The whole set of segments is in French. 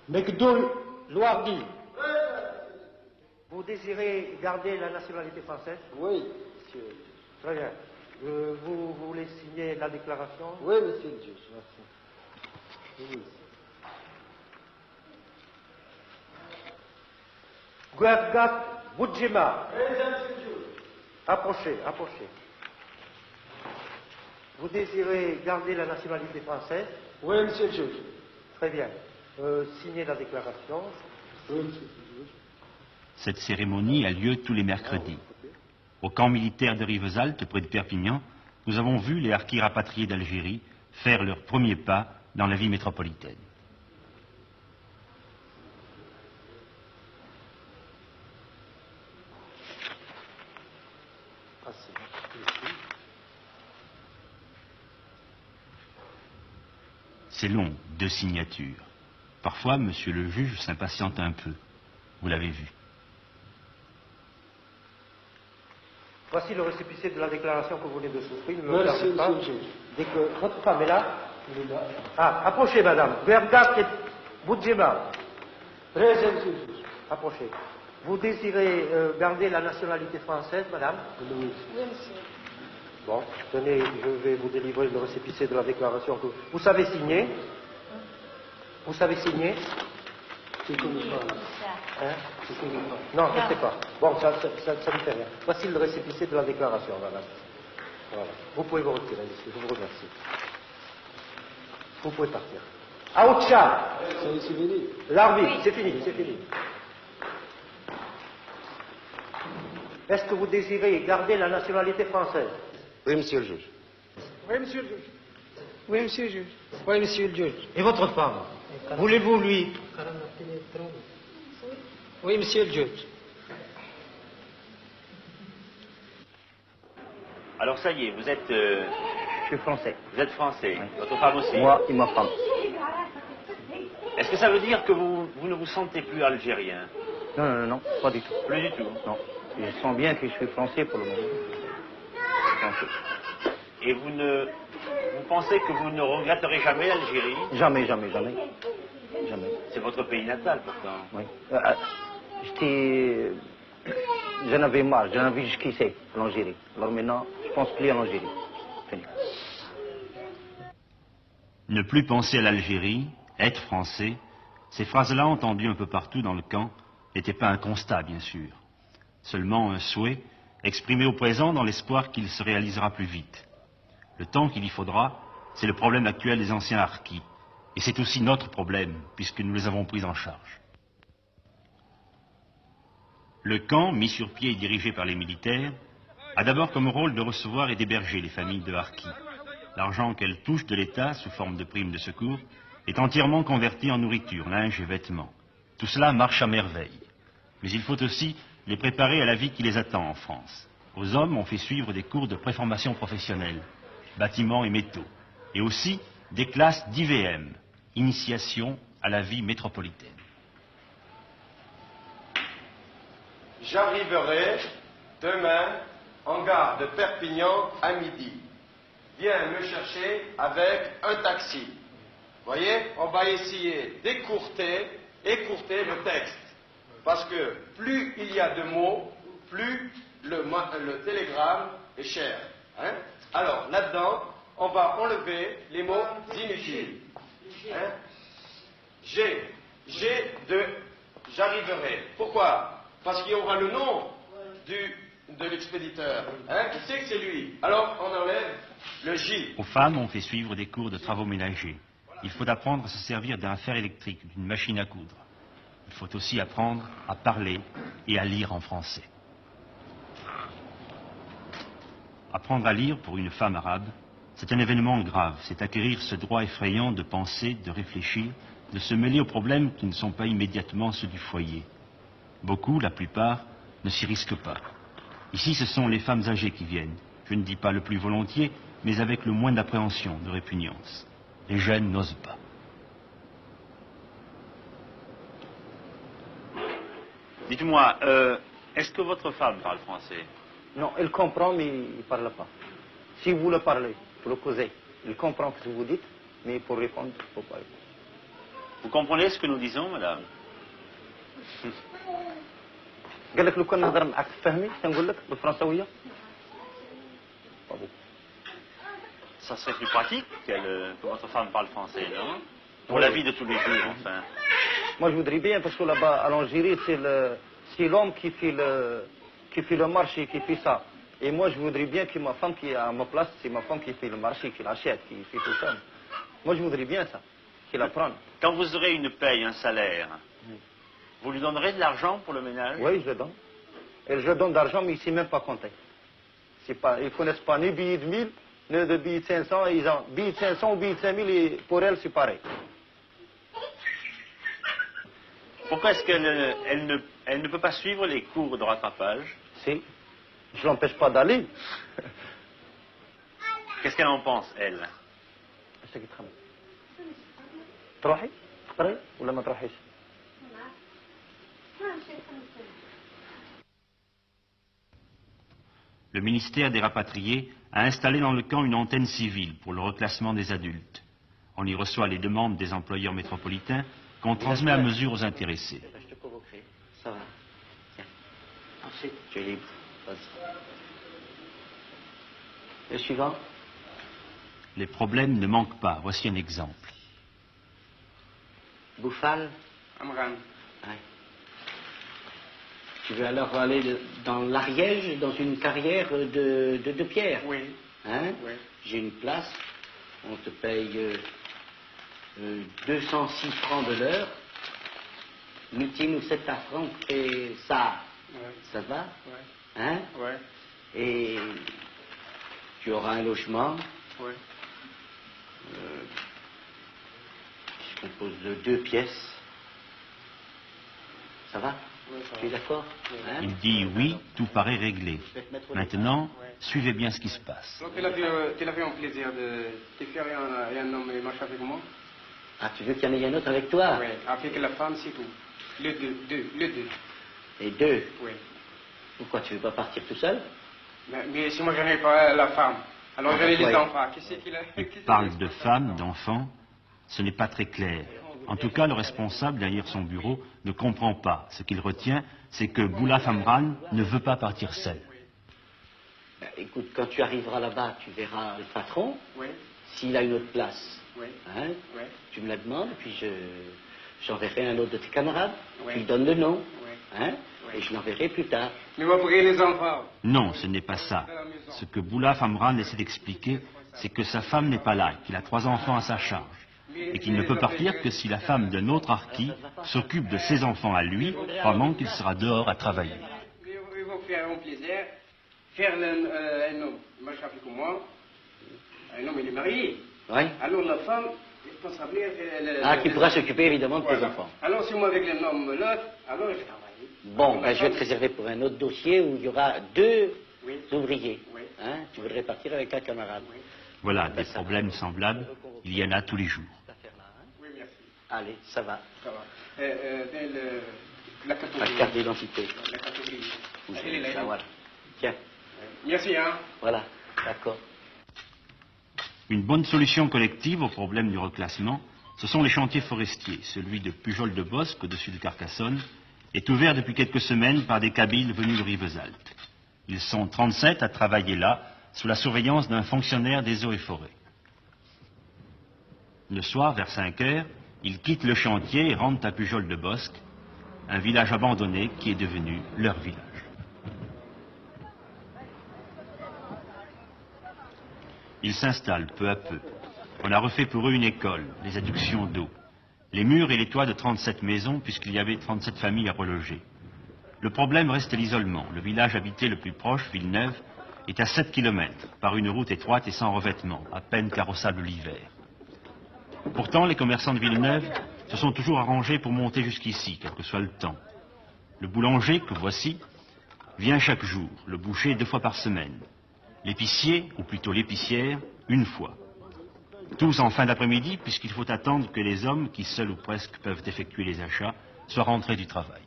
McDoul Louardi. Vous désirez garder la nationalité française? Oui, monsieur. Très bien. Vous voulez signer la déclaration? Oui, monsieur le juge, merci. Oui. Guergat Boudjima. Approchez, approchez. Vous désirez garder la nationalité française? Oui, monsieur le juge. Très bien. Signez la déclaration. Oui, monsieur le juge. Cette cérémonie a lieu tous les mercredis. Au camp militaire de Rivesaltes, près de Perpignan, nous avons vu les harkis rapatriés d'Algérie faire leurs premiers pas dans la vie métropolitaine. C'est long, 2 signatures. Parfois, monsieur le juge s'impatiente un peu. Vous l'avez vu. Voici le récépissé de la déclaration que vous venez de souscrire. Ne me Merci, regardez pas. monsieur le juge. Dès que votre femme est là. Ah, approchez, madame. Guergat et Boudjema. Présent, monsieur le juge. Approchez. Vous désirez garder la nationalité française, madame? Oui, monsieur. Bon, tenez, je vais vous délivrer le récépissé de la déclaration que vous savez signer. Vous savez signer? c'est comme ça. Hein? C'est comme ça. Non, je ne sais pas. Bon, ça ne fait rien. Voici le récépissé de la déclaration, madame. Voilà. Vous pouvez vous retirer, monsieur. Je vous remercie. Vous pouvez partir. Aoucha! C'est fini. L'arbitre, c'est fini, c'est fini. Est-ce que vous désirez garder la nationalité française? Oui, monsieur le juge. Oui, monsieur le juge. Oui, monsieur le juge. Oui, monsieur le juge. Et votre femme? Voulez-vous lui? Oui, monsieur le juge. Alors ça y est, vous êtes... Je suis français. Vous êtes français. Oui. Votre femme aussi. Moi et ma femme. Est-ce que ça veut dire que vous ne vous sentez plus algérien? Non, non, non, non, pas du tout. Plus du tout. Non. Je sens bien que je suis français pour le moment. Français. Et vous pensez que vous ne regretterez jamais l'Algérie? Jamais, jamais, jamais. Jamais. C'est votre pays natal pourtant. Oui. J'en avais marre, j'en avais jusqu'ici, l'Algérie. Alors maintenant, je pense plus à l'Algérie. Fini. Ne plus penser à l'Algérie, être français, ces phrases-là entendues un peu partout dans le camp n'étaient pas un constat, bien sûr. Seulement un souhait exprimé au présent dans l'espoir qu'il se réalisera plus vite. Le temps qu'il y faudra, c'est le problème actuel des anciens harkis. Et c'est aussi notre problème, puisque nous les avons pris en charge. Le camp, mis sur pied et dirigé par les militaires, a d'abord comme rôle de recevoir et d'héberger les familles de harkis. L'argent qu'elles touchent de l'État, sous forme de primes de secours, est entièrement converti en nourriture, linge et vêtements. Tout cela marche à merveille. Mais il faut aussi les préparer à la vie qui les attend en France. Aux hommes, on fait suivre des cours de préformation professionnelle, bâtiments et métaux, et aussi des classes d'IVM, initiation à la vie métropolitaine. J'arriverai demain en gare de Perpignan à midi. Viens me chercher avec un taxi. Voyez, on va essayer d'écourter le texte. Parce que plus il y a de mots, plus le télégramme est cher. Hein? Alors, là-dedans, on va enlever les mots inutiles. Hein? J'arriverai. Pourquoi? Parce qu'il y aura le nom de l'expéditeur. Hein? Qui sait que c'est lui? Alors, on enlève le J. Aux femmes, on fait suivre des cours de travaux ménagers. Il faut apprendre à se servir d'un fer électrique, d'une machine à coudre. Il faut aussi apprendre à parler et à lire en français. Apprendre à lire pour une femme arabe, c'est un événement grave. C'est acquérir ce droit effrayant de penser, de réfléchir, de se mêler aux problèmes qui ne sont pas immédiatement ceux du foyer. Beaucoup, la plupart, ne s'y risquent pas. Ici, ce sont les femmes âgées qui viennent. Je ne dis pas le plus volontiers, mais avec le moins d'appréhension, de répugnance. Les jeunes n'osent pas. Dites-moi, est-ce que votre femme parle français? Non, elle comprend, mais il ne parle pas. Si vous le parlez, vous le causez, il comprend ce que vous dites, mais pour répondre, il ne faut pas répondre. Vous comprenez ce que nous disons, madame? قال لك لو كان نهضر معك تفهمي تنقول لك بالفرنساويه. Ça serait plus pratique que votre femme parle français, non? Pour la vie de tous les jours, enfin. Moi je voudrais bien parce que là-bas à l'Algérie c'est l'homme qui fait le marché, qui fait ça. Et moi je voudrais bien que ma femme qui est à ma place, c'est ma femme qui fait le marché, qui l'achète, qui fait tout ça. Moi je voudrais bien ça, qu'il apprenne. Quand vous aurez une paye, un salaire, vous lui donnerez de l'argent pour le ménage? Oui, je le donne. Et je donne d'argent, mais il ne sait même pas compter. Ils ne connaissent pas ni billets de 1000, ni de billets de 500. Ils ont billets de 500 ou billets de 5000, et pour elles, c'est pareil. Pourquoi est-ce qu'elle ne peut pas suivre les cours de rattrapage? Si. Je ne l'empêche pas d'aller. Qu'est-ce qu'elle en pense, elle? تروحي؟ تقرأي ولا ما تروحيش؟ Le ministère des Rapatriés a installé dans le camp une antenne civile pour le reclassement des adultes. On y reçoit les demandes des employeurs métropolitains qu'on transmet à mesure aux intéressés. Je te provoquerai. Ça va. Tiens. Ensuite, tu es libre. Vas-y. Le suivant. Les problèmes ne manquent pas. Voici un exemple. Bouffal. Amran. Ouais. Tu veux alors aller dans l'Ariège, dans une carrière de pierre? Oui. Hein? Oui. J'ai une place. On te paye 206 francs de l'heure. Meeting ou 7 francs et ça. Ouais. Ça va? Ouais. Hein? Ouais. Et tu auras un logement Ouais. qui se compose de 2 pièces. Ça va? Ouais, ça Tu es va. d'accord? Hein? Il dit oui, tout paraît réglé. Maintenant, suivez bien ce qui se passe. Donc, tu l'avais un plaisir de faire un homme et marcher avec moi? Ah, tu veux qu'il y en ait un autre avec toi? Oui, avec la femme, c'est tout. Le deux. Les 2? Oui. Pourquoi tu veux pas partir tout seul? Mais si moi je n'ai pas la femme, alors j'en ai les ouais. enfants. Qui c'est qui l'a? Il parle de femmes, d'enfants. Ce n'est pas très clair. En tout cas, le responsable derrière son bureau ne comprend pas. Ce qu'il retient, c'est que Boulaf Amran ne veut pas partir seul. Ben, écoute, quand tu arriveras là-bas, tu verras le patron. Oui, S'il a une autre place, oui, hein, oui, tu me la demandes, puis j'enverrai un autre de tes camarades. Oui. Tu lui donnes le nom, oui. hein, Oui. et je l'enverrai plus tard. Mais moi, pour les enfants. Non, ce n'est pas ça. Ce que Boulaf Amran essaie d'expliquer, c'est que sa femme n'est pas là, qu'il a 3 enfants à sa charge, et qu'il ne peut partir que si la femme d'un autre harki s'occupe de ses enfants à lui pendant qu'il sera dehors à travailler. Ils vont faire un plaisir, faire un homme, marcher avec moi. Un homme, il est marié. Oui. Alors la femme, elle peut s'appeler. Qui pourra s'occuper évidemment de tes Voilà. enfants. Alors si moi avec l'homme l'autre, alors je vais travailler. Bon, Alors, ben, je vais te réserver pour un autre dossier où il y aura 2 Oui. ouvriers. Oui. Hein, tu voudrais partir avec un camarade. Oui. Voilà, des problèmes semblables, il y en a tous les jours. Oui, merci. Allez, ça va. Ça va. La La catégorie. carte d'identité. La catégorie. Où Elle est là. ça, voilà. Tiens, Merci, hein. voilà, d'accord. Une bonne solution collective au problème du reclassement, ce sont les chantiers forestiers. Celui de Pujol-de-Bosque, au-dessus de Carcassonne, est ouvert depuis quelques semaines par des Kabyles venus de Rivesaltes. Ils sont 37 à travailler là, sous la surveillance d'un fonctionnaire des eaux et forêts. Le soir, vers 5 heures, ils quittent le chantier et rentrent à Pujol-de-Bosque, un village abandonné qui est devenu leur village. Ils s'installent peu à peu. On a refait pour eux une école, les adductions d'eau, les murs et les toits de 37 maisons, puisqu'il y avait 37 familles à reloger. Le problème reste l'isolement. Le village habité le plus proche, Villeneuve, est à 7 km, par une route étroite et sans revêtement, à peine carrossable l'hiver. Pourtant, les commerçants de Villeneuve se sont toujours arrangés pour monter jusqu'ici, quel que soit le temps. Le boulanger, que voici, vient chaque jour, le boucher 2 fois par semaine. L'épicier, ou plutôt l'épicière, 1 fois. Tous en fin d'après-midi, puisqu'il faut attendre que les hommes, qui seuls ou presque peuvent effectuer les achats, soient rentrés du travail.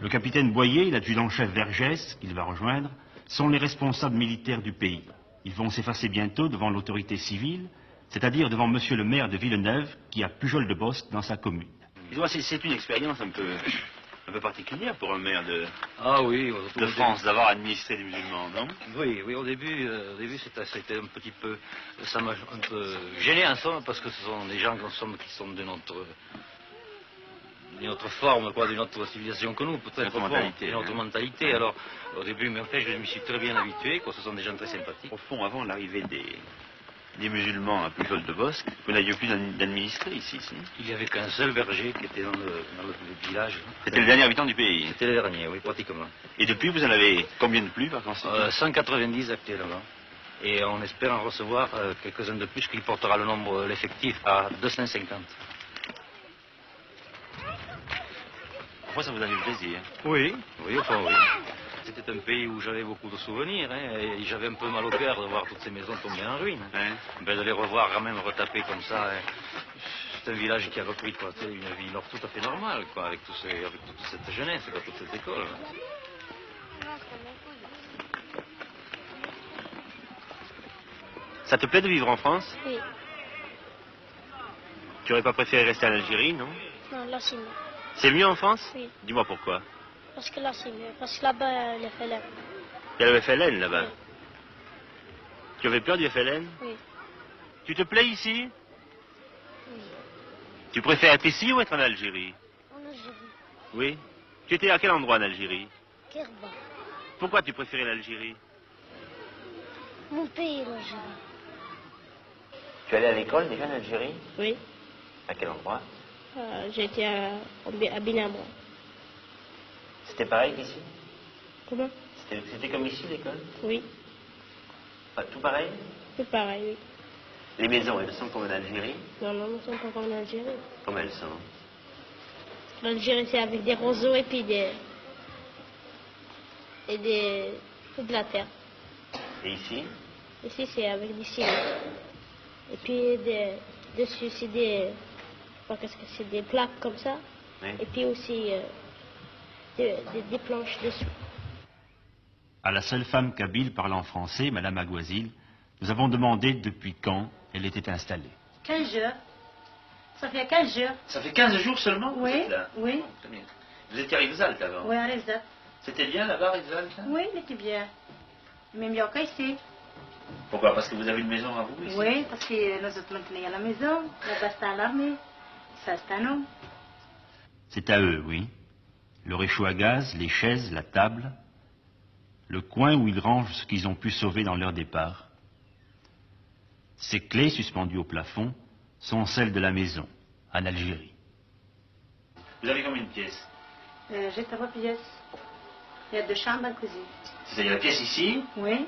Le capitaine Boyer et l'adjudant-chef Vergès, qu'il va rejoindre, sont les responsables militaires du pays. Ils vont s'effacer bientôt devant l'autorité civile, c'est-à-dire devant monsieur le maire de Villeneuve, qui a Pujol-de-Bosc dans sa commune. C'est une expérience un peu particulière pour un maire de France d'avoir administré des musulmans, non? Oui, au début c'était un petit peu, ça m'a un peu gêné en somme, parce que ce sont des gens qui sont de notre forme, quoi, de notre civilisation que nous, peut-être, de notre mentalité. Alors, au début, mais en fait, je m'y suis très bien habitué, quoi, ce sont des gens très sympathiques. Au fond, avant l'arrivée des musulmans à Pujol-de-Bosc, vous n'aviez plus d'administré ici, si? Il n'y avait qu'un seul berger qui était dans le village. C'était le dernier habitant du pays? C'était le dernier, oui, pratiquement. Et depuis, vous en avez combien de plus, par conséquent? 190 actuellement. Et on espère en recevoir quelques-uns de plus, qui portera l'effectif à 250. Parfois, ça vous a fait plaisir? Oui. C'était un pays où j'avais beaucoup de souvenirs, hein, et j'avais un peu mal au cœur de voir toutes ces maisons tomber en ruine. Hein? Ben, de les revoir quand même retapées comme ça, hein. C'est un village qui a repris, quoi, une vie tout à fait normale, quoi, avec toute cette jeunesse, quoi, toute cette école. Ça te plaît de vivre en France? Oui. Tu aurais pas préféré rester en Algérie, non? Non, là c'est mieux. C'est mieux en France? Oui. Dis-moi pourquoi. Parce que là c'est mieux. Parce que là-bas, les FLN. Il y a le FLN là-bas. Oui. Tu avais peur du FLN? Oui. Tu te plais ici? Oui. Tu préfères être ici ou être en Algérie? En Algérie. Oui. Tu étais à quel endroit en Algérie? Kerba. Pourquoi tu préférais l'Algérie? Mon pays, l'Algérie. Tu allais à l'école déjà en Algérie? Oui. À quel endroit? J'étais à Binabra. C'était pareil qu'ici? Comment? C'était comme ici l'école? Oui. Tout pareil? C'est pareil, oui. Les maisons, elles sont comme en Algérie? Non, ne sont pas comme en Algérie. Comme elles sont? L'Algérie, c'est avec des roseaux et puis de la terre. Et ici? Ici, c'est avec des ciments. Et puis, dessus, c'est des plaques comme ça. Oui. Et puis aussi, des planches dessous. À la seule femme kabyle parlant français, Madame Aguazil, nous avons demandé depuis quand elle était installée. 15 jours. Ça fait 15 jours. Ça fait 15 jours seulement que Oui, vous êtes là? oui. Très bien. Vous étiez à Rivesaltes avant? Oui, à Rivesaltes. C'était bien là-bas, Rivesaltes? Oui, il était bien. Même mieux qu'ici. Pourquoi? Parce que vous avez une maison à vous ici? Oui, parce que nous autres maintenant à la maison, là-bas c'est à l'armée, ça c'est à nous. C'est à eux, oui. Le réchaud à gaz, les chaises, la table, le coin où ils rangent ce qu'ils ont pu sauver dans leur départ. Ces clés suspendues au plafond sont celles de la maison, en Algérie. Vous avez combien de pièces? J'ai 3 pièces. Il y a 2 chambres, une cuisine. C'est-à-dire la pièce ici, Oui.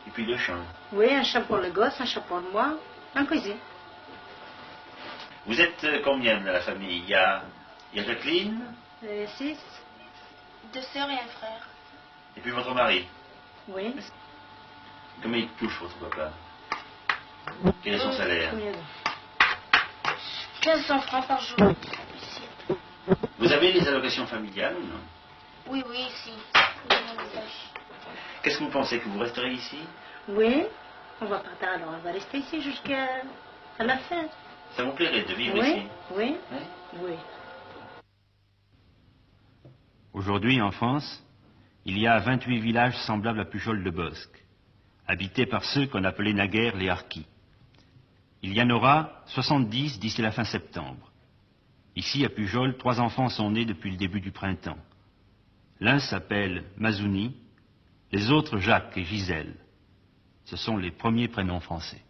et puis 2 chambres. Oui, un chambre pour le gosse, un chambre pour moi, une cuisine. Vous êtes combien dans la famille? Il y a Jacqueline, 6. 2 sœurs et un frère. et puis votre mari. Oui. Combien il touche votre papa? Quel est son salaire? 1500 francs par jour. Ici. Vous avez les allocations familiales ou non? Oui, ici. Qu'est-ce que vous pensez, que vous resterez ici? Oui. On va partir alors, on va rester ici jusqu'à la fin. Ça vous plairait de vivre Oui, ici? oui, Hein? oui. Aujourd'hui, en France, il y a 28 villages semblables à Pujol-de-Bosc, habités par ceux qu'on appelait naguère les Harkis. Il y en aura 70 d'ici la fin septembre. Ici, à Pujol, 3 enfants sont nés depuis le début du printemps. L'un s'appelle Mazouni, les autres Jacques et Gisèle. Ce sont les premiers prénoms français.